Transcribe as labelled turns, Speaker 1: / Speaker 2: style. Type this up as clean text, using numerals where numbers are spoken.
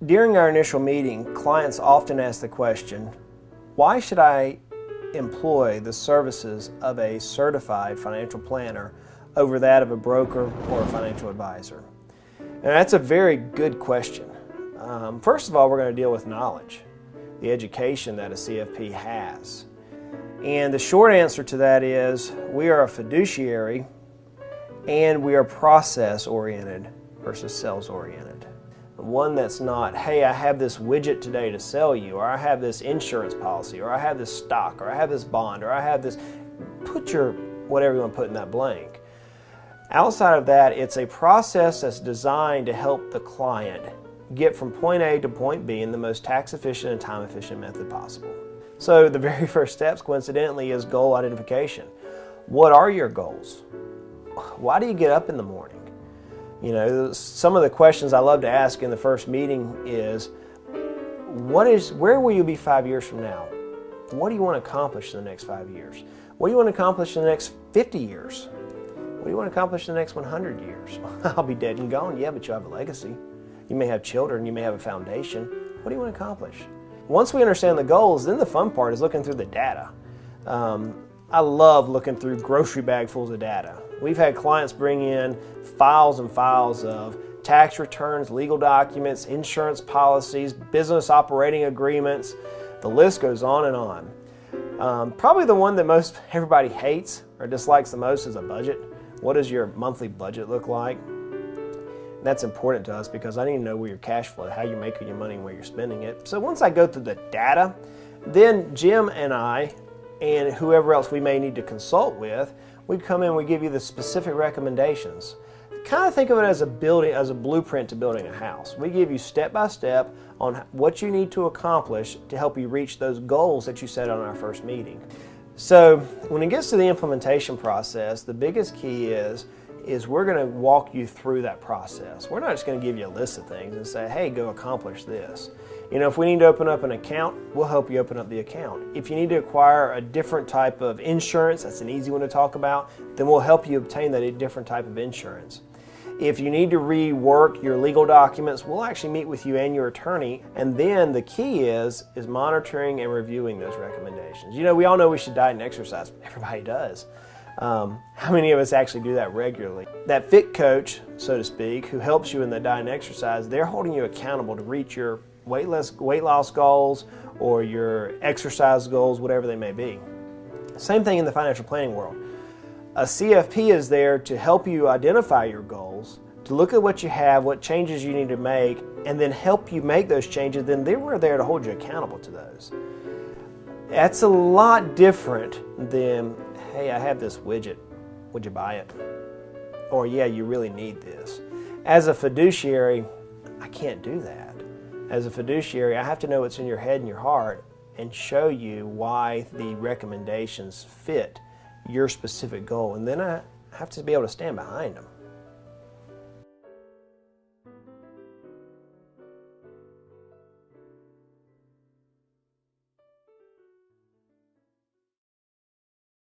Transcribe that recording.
Speaker 1: During our initial meeting, clients often ask the question, why should I employ the services of a certified financial planner over that of a broker or a financial advisor? And that's a very good question. First of all, we're going to deal with knowledge, the education that a CFP has. And the short answer to that is we are a fiduciary and we are process-oriented versus sales-oriented. One that's not, hey, I have this widget today to sell you, or I have this insurance policy, or I have this stock, or I have this bond, or I have this, put your, whatever you want to put in that blank. Outside of that, it's a process that's designed to help the client get from point A to point B in the most tax efficient and time efficient method possible. So the very first steps, coincidentally, is goal identification. What are your goals? Why do you get up in the morning? You know, some of the questions I love to ask in the first meeting is, where will you be 5 years from now? What do you want to accomplish in the next 5 years? What do you want to accomplish in the next 50 years? What do you want to accomplish in the next 100 years? I'll be dead and gone, yeah, but you'll have a legacy. You may have children, you may have a foundation. What do you want to accomplish? Once we understand the goals, then the fun part is looking through the data. I love looking through grocery bagfuls of data. We've had clients bring in files and files of tax returns, legal documents, insurance policies, business operating agreements. The list goes on and on. Probably the one that most everybody hates or dislikes the most is a budget. What does your monthly budget look like? And that's important to us because I need to know where your cash flow, how you're making your money and where you're spending it. So once I go through the data, then Jim and I and whoever else we may need to consult with, we come in, we give you the specific recommendations. Kind of think of it as a blueprint to building a house. We give you step by step on what you need to accomplish to help you reach those goals that you set on our first meeting. So when it gets to the implementation process, the biggest key is we're going to walk you through that process. We're not just going to give you a list of things and say, hey, go accomplish this. You know, if we need to open up an account, we'll help you open up the account. If you need to acquire a different type of insurance, that's an easy one to talk about, then we'll help you obtain that different type of insurance. If you need to rework your legal documents, we'll actually meet with you and your attorney. And then the key is monitoring and reviewing those recommendations. You know, we all know we should diet and exercise. Everybody does. How many of us actually do that regularly? That fit coach, so to speak, who helps you in the diet and exercise, they're holding you accountable to reach your weight loss goals or your exercise goals, whatever they may be. Same thing in the financial planning world. A CFP is there to help you identify your goals, to look at what you have, what changes you need to make, and then help you make those changes. Then we're there to hold you accountable to those. That's a lot different than, hey, I have this widget, would you buy it? Or, yeah, you really need this. As a fiduciary, I can't do that. As a fiduciary, I have to know what's in your head and your heart and show you why the recommendations fit your specific goal. And then I have to be able to stand behind them.